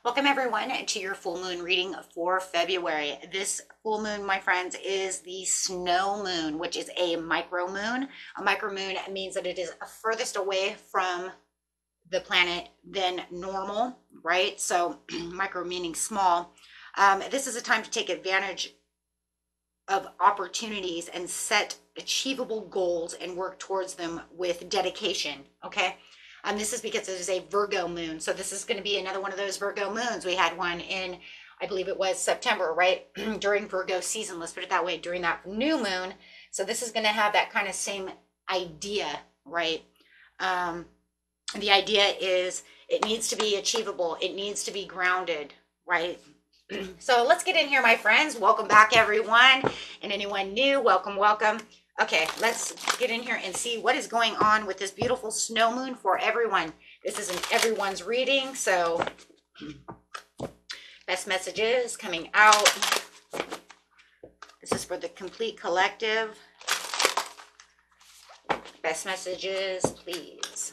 Welcome everyone to your full moon reading for February. This full moon, my friends, is the snow moon, which is a micro moon. A micro moon means that it is furthest away from the planet than normal, right? So micro meaning small. This is a time to take advantage of opportunities and set achievable goals and work towards them with dedication, okay? This is because it is a Virgo moon. So this is going to be another one of those Virgo moons. We had one in, I believe it was September, right? During Virgo season, let's put it that way, during that new moon. So this is going to have that kind of same idea, right? The idea is it needs to be achievable. It needs to be grounded, right? So let's get in here, my friends. Welcome back, everyone. And anyone new, welcome, welcome. Okay, let's get in here and see what is going on with this beautiful snow moon for everyone. This is an everyone's reading, so best messages coming out. This is for the complete collective. Best messages, please.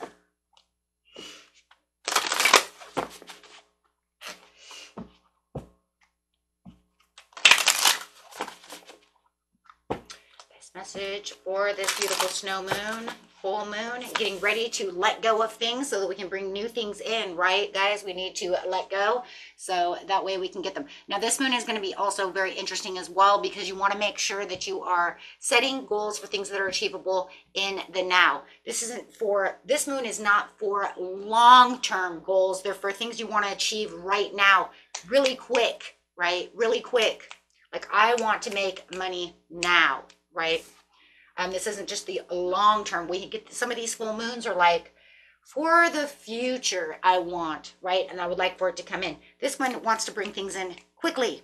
Message for this beautiful snow moon, full moon, getting ready to let go of things so that we can bring new things in, right, guys? We need to let go so that way we can get them. Now, this moon is going to be also very interesting as well because you want to make sure that you are setting goals for things that are achievable in the now. This moon is not for long-term goals. They're for things you want to achieve right now, really quick, right? Really quick. Like, I want to make money now. Right? This isn't just the long term. We get some of these full moons are like for the future. I want, right? And I would like for it to come in. This one wants to bring things in quickly.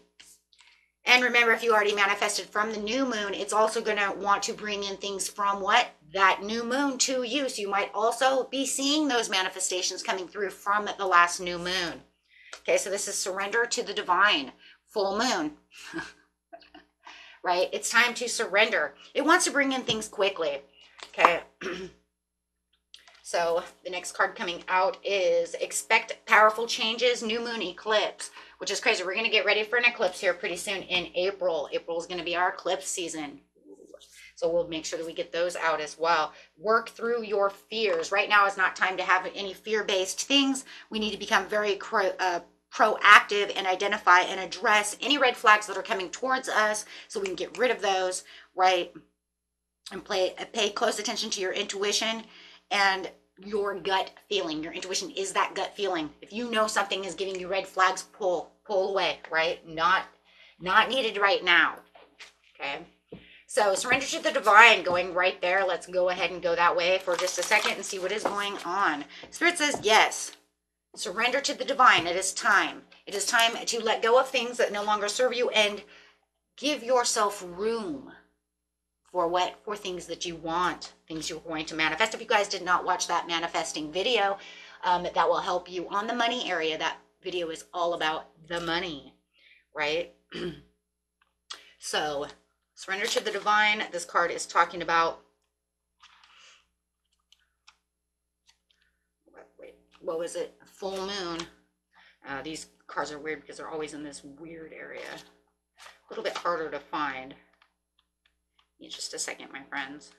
And remember, if you already manifested from the new moon, it's also going to want to bring in things from what? That new moon to you. So you might also be seeing those manifestations coming through from the last new moon. Okay, so this is surrender to the divine. Full moon. Right? It's time to surrender. It wants to bring in things quickly. Okay. So the next card coming out is expect powerful changes, new moon eclipse, which is crazy. We're going to get ready for an eclipse here pretty soon in April. April is going to be our eclipse season. So we'll make sure that we get those out as well. Work through your fears. Right now is not time to have any fear-based things. We need to become very proactive and identify and address any red flags that are coming towards us so we can get rid of those, right? And pay close attention to your intuition and your gut feeling. Your intuition is that gut feeling. If you know something is giving you red flags, pull away, right? Not needed right now. Okay. So surrender to the divine, going right there. Let's go ahead and go that way for just a second and see what is going on. Spirit says yes. Surrender to the divine. It is time. It is time to let go of things that no longer serve you and give yourself room for what? For things that you want, things you're going to manifest. If you guys did not watch that manifesting video, that will help you on the money area. That video is all about the money, right? So surrender to the divine. This card is talking about, what was it? Full moon. These cards are weird because they're always in this weird area. A little bit harder to find. Need just a second, my friends.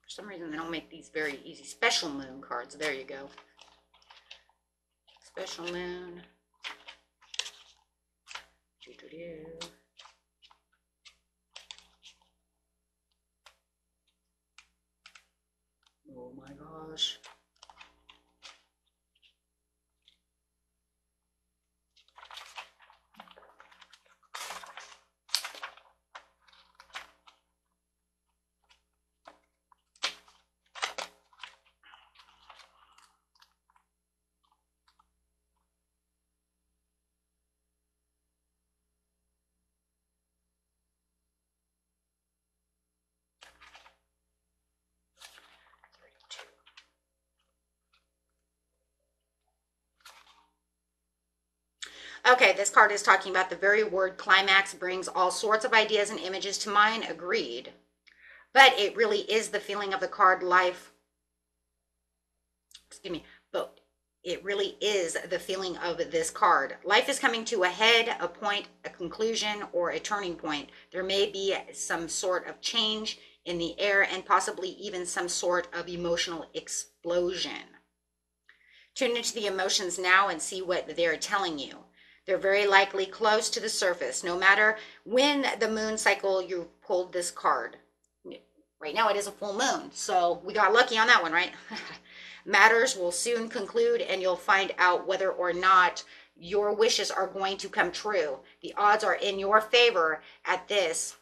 For some reason, they don't make these very easy. Special moon cards. There you go. Special moon. Oh my gosh. Okay, this card is talking about the very word climax brings all sorts of ideas and images to mind. Agreed. But it really is the feeling of the card life. Excuse me. But it really is the feeling of this card. Life is coming to a head, a point, a conclusion, or a turning point. There may be some sort of change in the air and possibly even some sort of emotional explosion. Tune into the emotions now and see what they're telling you. They're very likely close to the surface, no matter when the moon cycle you pulled this card. Right now it is a full moon, so we got lucky on that one, right? Matters will soon conclude and you'll find out whether or not your wishes are going to come true. The odds are in your favor at this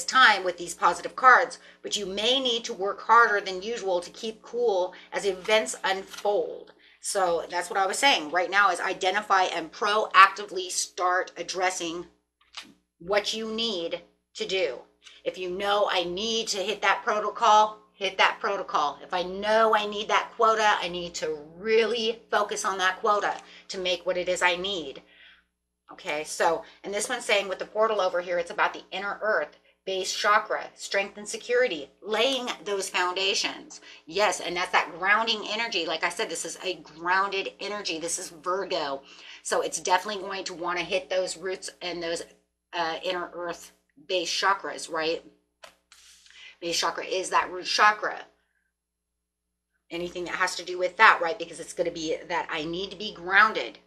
time with these positive cards, but you may need to work harder than usual to keep cool as events unfold. So that's what I was saying right now, is identify and proactively start addressing what you need to do. If you know I need to hit that protocol, hit that protocol. If I know I need that quota, I need to really focus on that quota to make what it is I need. Okay, so, and this one's saying with the portal over here, it's about the inner earth, base chakra, strength and security, laying those foundations. Yes, and that's that grounding energy. Like I said, this is a grounded energy. This is Virgo. So it's definitely going to want to hit those roots and those inner earth base chakras, right? Base chakra is that root chakra. Anything that has to do with that, right? Because it's going to be that I need to be grounded,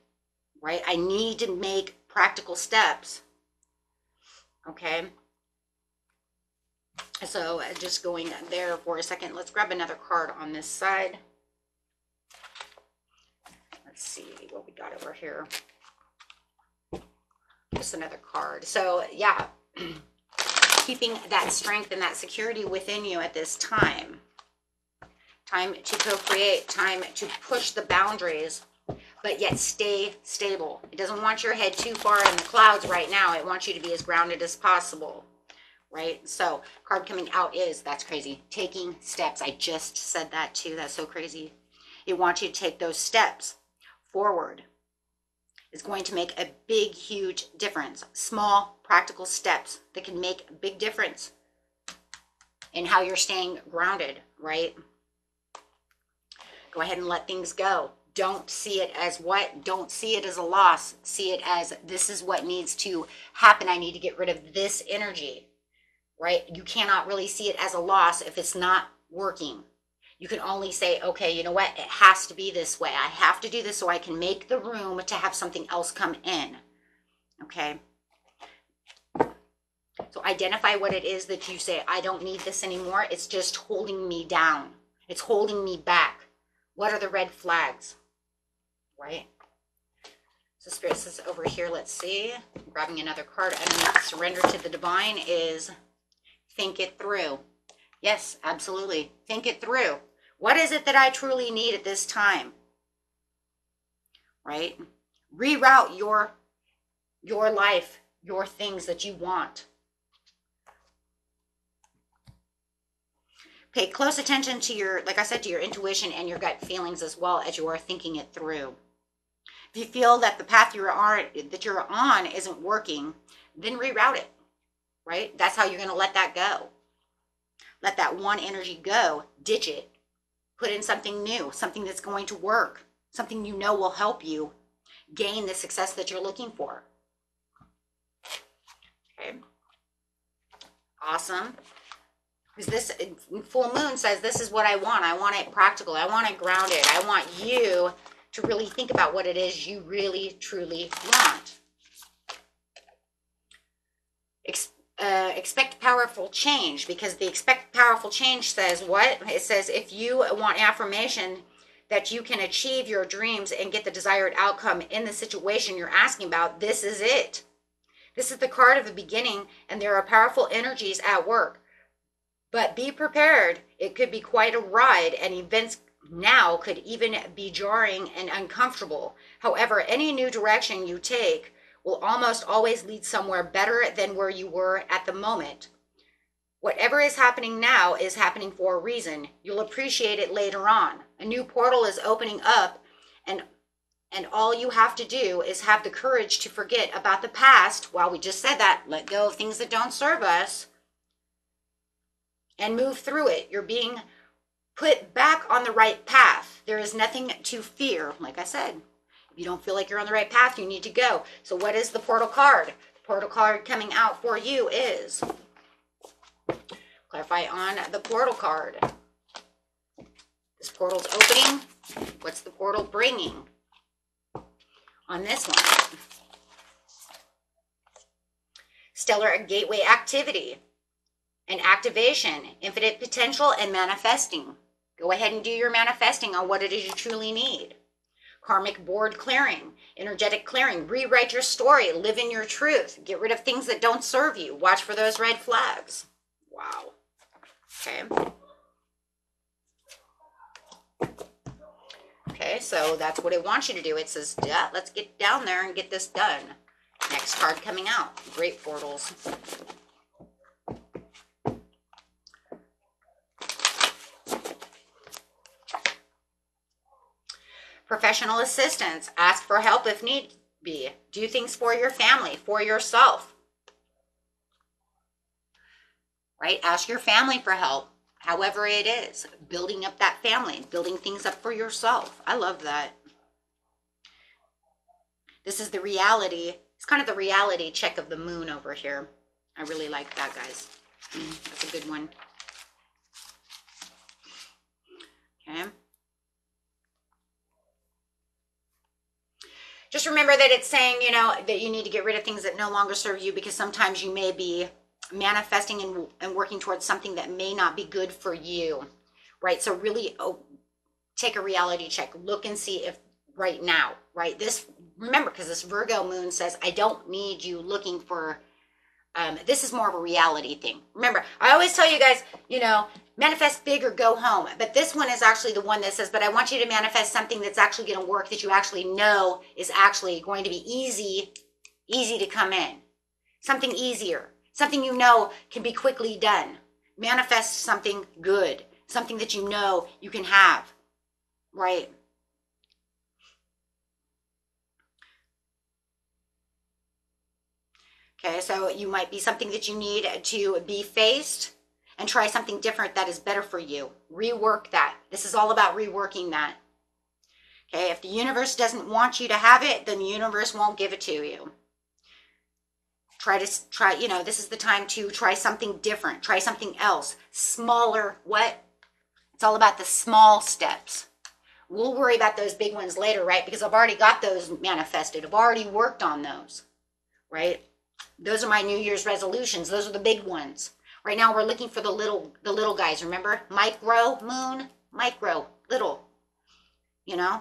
right? I need to make practical steps. Okay. So just going there for a second, let's grab another card on this side. Let's see what we got over here. Just another card. So yeah, keeping that strength and that security within you at this time. Time to co-create, time to push the boundaries, but yet stay stable. It doesn't want your head too far in the clouds right now. It wants you to be as grounded as possible. Right? So card coming out is, that's crazy, taking steps. I just said that too. That's so crazy. It wants you to take those steps forward. It's going to make a big, huge difference. Small, practical steps that can make a big difference in how you're staying grounded, right? Go ahead and let things go. Don't see it as what? Don't see it as a loss. See it as, this is what needs to happen. I need to get rid of this energy. Right? You cannot really see it as a loss if it's not working. You can only say, okay, you know what? It has to be this way. I have to do this so I can make the room to have something else come in. Okay? So identify what it is that you say, I don't need this anymore. It's just holding me down. It's holding me back. What are the red flags? Right? So Spirit says over here, let's see. Grabbing another card underneath surrender to the divine is think it through. Yes, absolutely. Think it through. What is it that I truly need at this time? Right? Reroute your life, your things that you want. Pay close attention to your, like I said, to your intuition and your gut feelings as well as you are thinking it through. If you feel that the path you're on isn't working, then reroute it. Right? That's how you're going to let that go. Let that one energy go. Ditch it. Put in something new, something that's going to work, something you know will help you gain the success that you're looking for. Okay. Awesome. Because this full moon says, this is what I want. I want it practical. I want it grounded. I want you to really think about what it is you really, truly want. Expect powerful change, because the expect powerful change says what? It says if you want affirmation that you can achieve your dreams and get the desired outcome in the situation you're asking about, this is it. This is the card of the beginning, and there are powerful energies at work. But be prepared. It could be quite a ride, and events now could even be jarring and uncomfortable. However, any new direction you take will almost always lead somewhere better than where you were at the moment. Whatever is happening now is happening for a reason. You'll appreciate it later on. A new portal is opening up, and all you have to do is have the courage to forget about the past. Well, we just said that. Let go of things that don't serve us and move through it. You're being put back on the right path. There is nothing to fear. Like I said, if you don't feel like you're on the right path, you need to go. So what is the portal card? The portal card coming out for you is, clarify on the portal card. This portal's opening. What's the portal bringing on this one? Stellar gateway activity and activation, infinite potential, and manifesting. Go ahead and do your manifesting on what it is you truly need. Karmic board clearing, energetic clearing, rewrite your story, live in your truth, get rid of things that don't serve you. Watch for those red flags. Wow. Okay. Okay, so that's what it wants you to do. It says, yeah, let's get down there and get this done. Next card coming out, great portals. Professional assistance, ask for help if need be. Do things for your family, for yourself. Right? Ask your family for help, however it is. Building up that family, building things up for yourself. I love that. This is the reality. It's kind of the reality check of the moon over here. I really like that, guys. That's a good one. Okay. Just remember that it's saying, you know, that you need to get rid of things that no longer serve you, because sometimes you may be manifesting and working towards something that may not be good for you, right? So really take a reality check. Look and see if right now, right? This, remember, because this Virgo moon says, I don't need you looking for, this is more of a reality thing. Remember, I always tell you guys, you know, manifest big or go home. But this one is actually the one that says, but I want you to manifest something that's actually going to work, that you actually know is actually going to be easy to come in. Something easier. Something you know can be quickly done. Manifest something good. Something that you know you can have. Right? Okay, so you might be something that you need to be faced and try something different that is better for you. Rework that. This is all about reworking that. Okay, if the universe doesn't want you to have it, then the universe won't give it to you. Try, you know, this is the time to try something different. Try something else. Smaller, what? It's all about the small steps. We'll worry about those big ones later, right? Because I've already got those manifested. I've already worked on those, right? Those are my New Year's resolutions. Those are the big ones. Right now we're looking for the little guys, remember? Micro moon, micro, little. You know?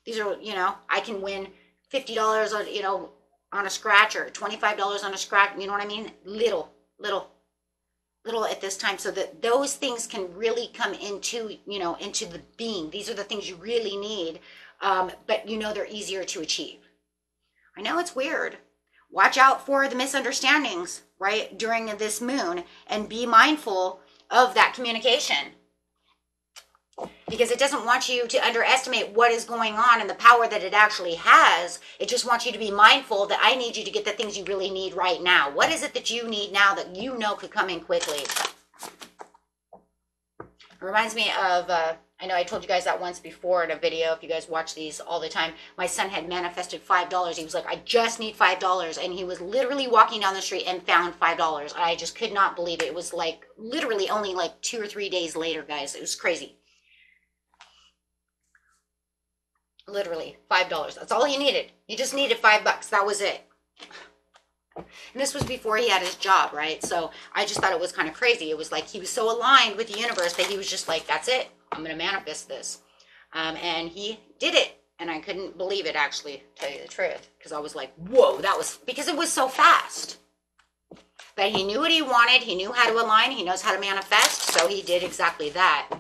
These are, you know, I can win $50 on, you know, on a scratch, or $25 on a scratch, you know what I mean? Little at this time, so that those things can really come into, you know, into the being. These are the things you really need, but you know they're easier to achieve. I know it's weird. Watch out for the misunderstandings, right, during this moon, and be mindful of that communication, because it doesn't want you to underestimate what is going on and the power that it actually has. It just wants you to be mindful that I need you to get the things you really need right now. What is it that you need now that you know could come in quickly? It reminds me of, I know I told you guys that once before in a video, if you guys watch these all the time. My son had manifested $5. He was like, I just need $5. And he was literally walking down the street and found $5. I just could not believe it. It was like literally only like 2 or 3 days later, guys. It was crazy. Literally $5. That's all he needed. He just needed $5. That was it. And this was before he had his job, right? So I just thought it was kind of crazy. It was like he was so aligned with the universe that he was just like, that's it. I'm going to manifest this. And he did it. And I couldn't believe it, actually, to tell you the truth. Because I was like, whoa, that was, because it was so fast. But he knew what he wanted. He knew how to align. He knows how to manifest. So he did exactly that.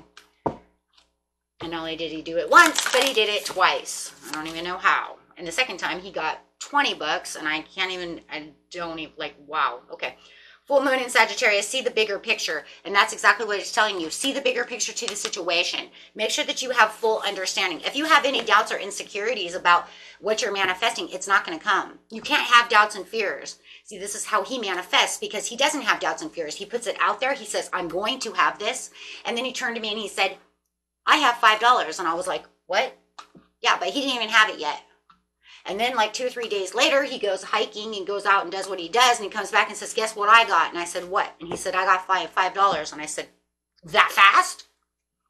And not only did he do it once, but he did it twice. I don't even know how. And the second time he got $20, and I don't even, like, wow. Okay. Full moon in Sagittarius, see the bigger picture. And that's exactly what it's telling you. See the bigger picture to the situation. Make sure that you have full understanding. If you have any doubts or insecurities about what you're manifesting, it's not going to come. You can't have doubts and fears. See, this is how he manifests, because he doesn't have doubts and fears. He puts it out there. He says, I'm going to have this. And then he turned to me and he said, I have $5. And I was like, what? Yeah, but he didn't even have it yet. And then like 2 or 3 days later, he goes hiking and goes out and does what he does. And he comes back and says, guess what I got? And I said, what? And he said, I got $5. And I said, that fast?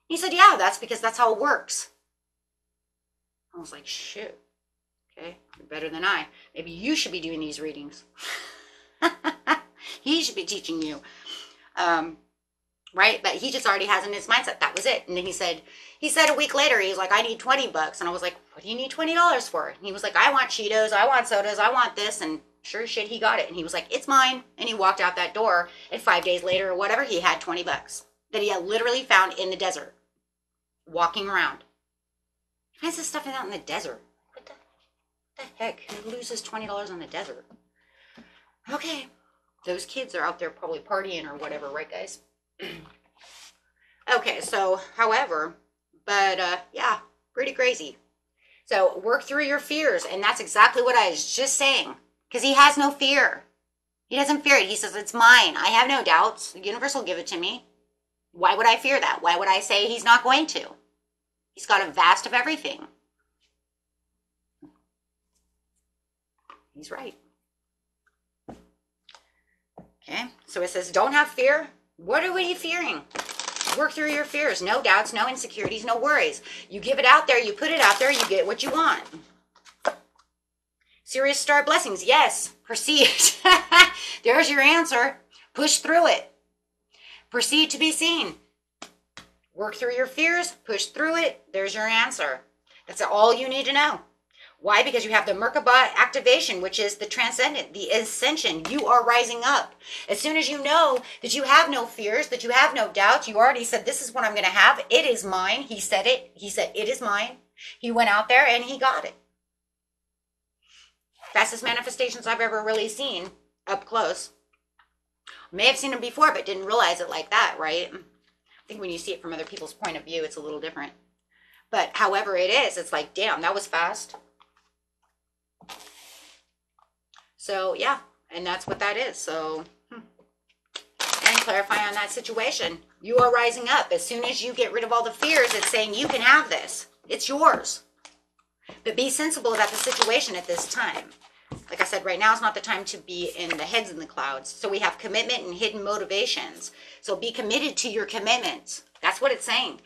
He said, yeah, that's because that's how it works. I was like, shit. Okay, you're better than I. Maybe you should be doing these readings. He should be teaching you. Right? But he just already has in his mindset, that was it. And then he said a week later, he was like, I need $20. And I was like, what do you need $20 for? And he was like, I want Cheetos, I want sodas, I want this. And sure as shit, he got it. And he was like, it's mine. And he walked out that door. And 5 days later or whatever, he had $20 that he had literally found in the desert, walking around. He finds this stuff out in the desert. What the heck? Who loses $20 on the desert? Okay. Those kids are out there probably partying or whatever, right, guys? Okay, so, however, but, yeah, pretty crazy. So, work through your fears, and that's exactly what I was just saying, because he has no fear. He doesn't fear it. He says, it's mine. I have no doubts. The universe will give it to me. Why would I fear that? Why would I say he's not going to? He's got a vast of everything. He's right. Okay, so it says, don't have fear. What are you fearing? Work through your fears. No doubts, no insecurities, no worries. You give it out there, you put it out there, you get what you want. Serious star blessings. Yes, proceed. There's your answer. Push through it. Proceed to be seen. Work through your fears, push through it. There's your answer. That's all you need to know. Why? Because you have the Merkaba activation, which is the transcendent, the ascension. You are rising up. As soon as you know that you have no fears, that you have no doubts, you already said, this is what I'm going to have. It is mine. He said it. He said, it is mine. He went out there and he got it. Fastest manifestations I've ever really seen up close. May have seen them before, but didn't realize it like that, right? I think when you see it from other people's point of view, it's a little different. But however it is, it's like, damn, that was fast. So, yeah, and that's what that is. So, and clarify on that situation. You are rising up. As soon as you get rid of all the fears, it's saying you can have this. It's yours. But be sensible about the situation at this time. Like I said, right now is not the time to be in the heads in the clouds. So we have commitment and hidden motivations. So be committed to your commitments. That's what it's saying.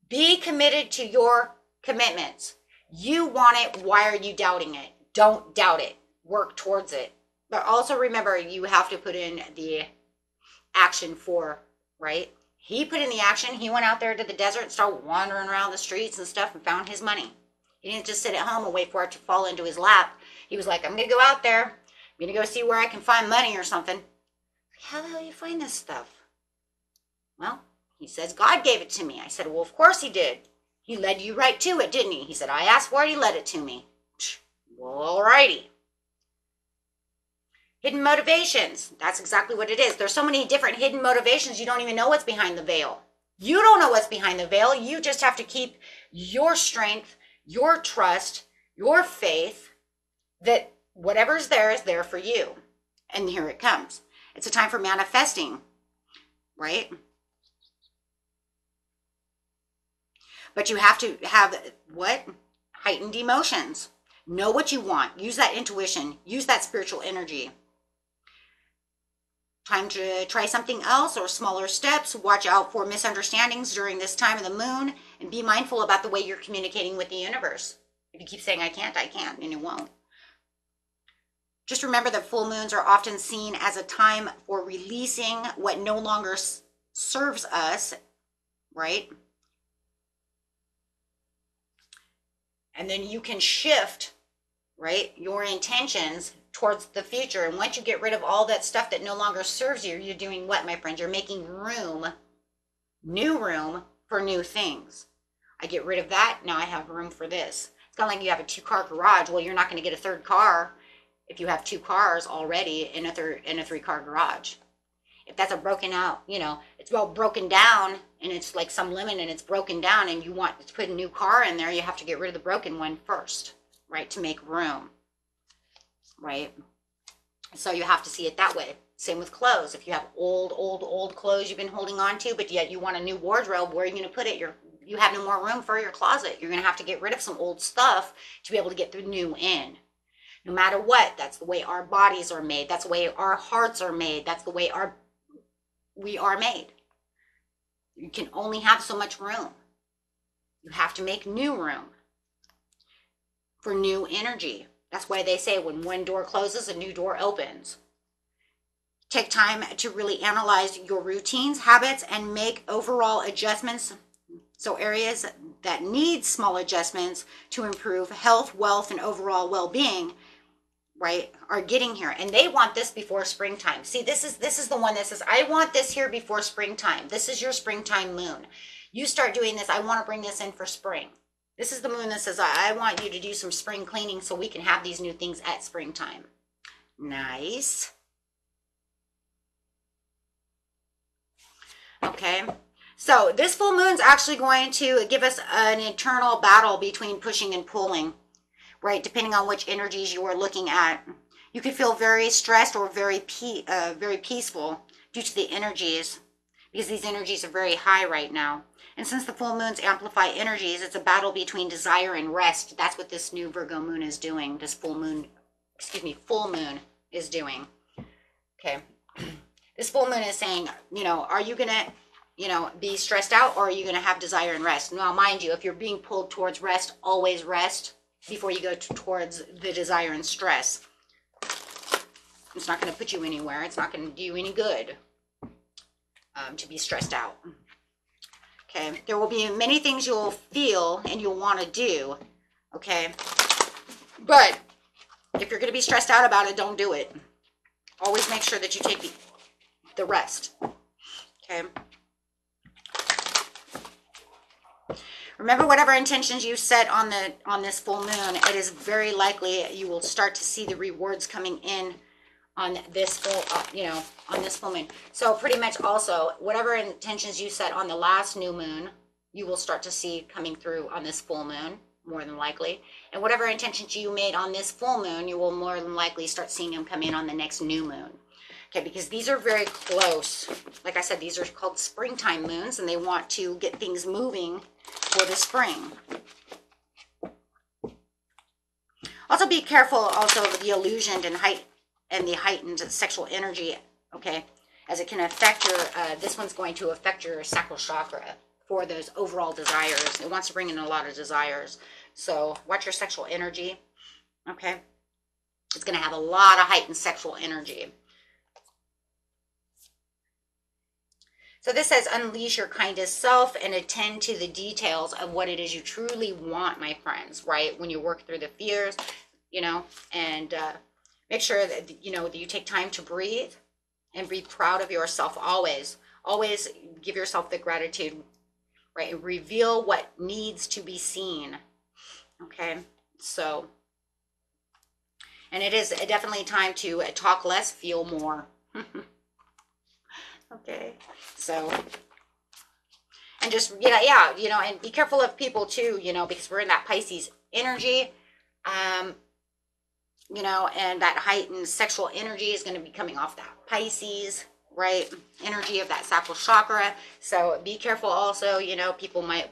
Be committed to your commitments. You want it. Why are you doubting it? Don't doubt it. Work towards it. But also remember, you have to put in the action for, right? He put in the action. He went out there to the desert and started wandering around the streets and stuff and found his money. He didn't just sit at home and wait for it to fall into his lap. He was like, I'm going to go out there. I'm going to go see where I can find money or something. How the hell do you find this stuff? Well, he says, God gave it to me. I said, well, of course he did. He led you right to it, didn't he? He said, I asked for it. He led it to me. Well, alrighty. Hidden motivations. That's exactly what it is. There's so many different hidden motivations. You don't even know what's behind the veil. You don't know what's behind the veil. You just have to keep your strength, your trust, your faith that whatever's there is there for you. And here it comes. It's a time for manifesting, right? But you have to have what? Heightened emotions. Know what you want. Use that intuition. Use that spiritual energy. Time to try something else or smaller steps. Watch out for misunderstandings during this time of the moon. And be mindful about the way you're communicating with the universe. If you keep saying, I can't, and it won't. Just remember that full moons are often seen as a time for releasing what no longer serves us, right? And then you can shift, right, your intentions towards the future. And once you get rid of all that stuff that no longer serves you, you're doing what, my friends? You're making room, new room for new things. I get rid of that. Now I have room for this. It's kind of like you have a 2-car garage. Well, you're not going to get a third car if you have 2 cars already in a 3-car garage. If that's a broken out, it's well broken down and it's like some lemon and it's broken down and you want to put a new car in there, you have to get rid of the broken one first, right? To make room, right? So you have to see it that way. Same with clothes. If you have old clothes you've been holding on to, but yet you want a new wardrobe, where are you going to put it? You're you have no more room for your closet. You're going to have to get rid of some old stuff to be able to get the new in. No matter what, that's the way our bodies are made. That's the way our hearts are made. That's the way we are made. You can only have so much room. You have to make new room for new energy. That's why they say when one door closes, a new door opens. Take time to really analyze your routines, habits, and make overall adjustments. So areas that need small adjustments to improve health, wealth, and overall well-being, right, are getting here. And they want this before springtime. See, this is the one that says, I want this here before springtime. This is your springtime moon. You start doing this. I want to bring this in for spring. This is the moon that says, I want you to do some spring cleaning so we can have these new things at springtime. Nice. Okay, so this full moon's actually going to give us an internal battle between pushing and pulling, right? Depending on which energies you are looking at. You could feel very stressed or very peaceful due to the energies, because these energies are very high right now. And since the full moons amplify energies, it's a battle between desire and rest. That's what this new Virgo moon is doing. This full moon is doing. Okay. This full moon is saying, are you going to, be stressed out, or are you going to have desire and rest? Now, mind you, if you're being pulled towards rest, always rest before you go towards the desire and stress. It's not going to put you anywhere. It's not going to do you any good to be stressed out. Okay. There will be many things you'll feel and you'll want to do. Okay. But if you're going to be stressed out about it, don't do it. Always make sure that you take the rest. Okay. Remember, whatever intentions you set on this full moon, it is very likely you will start to see the rewards coming in on this full moon. So pretty much also, whatever intentions you set on the last new moon, you will start to see coming through on this full moon, more than likely. And whatever intentions you made on this full moon, you will more than likely start seeing them come in on the next new moon. Okay, because these are very close. Like I said, these are called springtime moons, and they want to get things moving for the spring. Also be careful also of the illusioned and the heightened sexual energy, okay, as it can affect your, this one's going to affect your sacral chakra for those overall desires. It wants to bring in a lot of desires. So watch your sexual energy, okay? It's going to have a lot of heightened sexual energy. So this says, unleash your kindest self and attend to the details of what it is you truly want, my friends, right? When you work through the fears, and make sure that, that you take time to breathe and be proud of yourself always. Always give yourself the gratitude, right? And reveal what needs to be seen, okay? So, and it is definitely time to talk less, feel more. Okay, so, and just, and be careful of people too, because we're in that Pisces energy, and that heightened sexual energy is going to be coming off that Pisces, right, energy of that sacral chakra. So be careful also, people might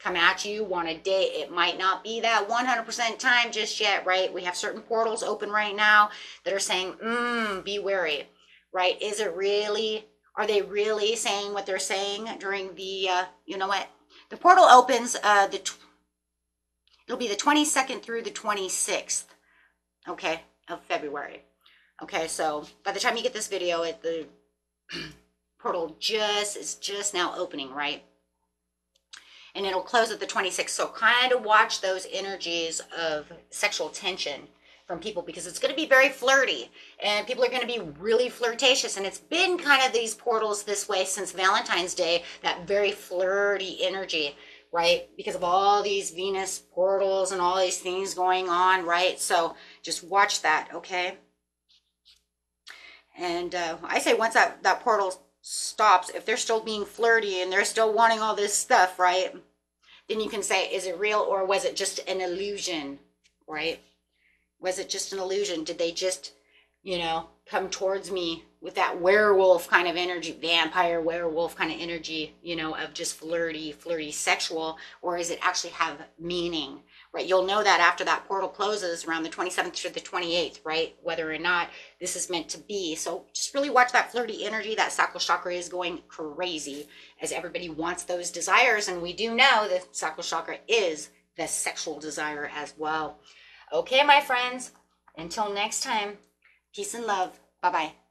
come at you, want to date. It might not be that 100% time just yet, right? We have certain portals open right now that are saying, be wary. Right? Is it really, are they really saying what they're saying during the, the portal opens, it'll be the 22nd through the 26th, okay, of February. Okay, so by the time you get this video, the portal is just now opening, right? And it'll close at the 26th. So kind of watch those energies of sexual tension from people, because it's going to be very flirty and people are going to be really flirtatious. And it's been kind of these portals this way since Valentine's Day, that very flirty energy, right? Because of all these Venus portals and all these things going on, right? So just watch that, okay? And I say once that portal stops, if they're still being flirty and they're still wanting all this stuff, right? Then you can say, is it real or was it just an illusion, right? Was it just an illusion? Did they just, you know, come towards me with that werewolf kind of energy, vampire werewolf kind of energy, you know, of just flirty sexual, or is it actually have meaning, right? You'll know that after that portal closes around the 27th to the 28th, right? Whether or not this is meant to be. So just really watch that flirty energy. That sacral chakra is going crazy as everybody wants those desires. And we do know that sacral chakra is the sexual desire as well. Okay, my friends, until next time, peace and love. Bye-bye.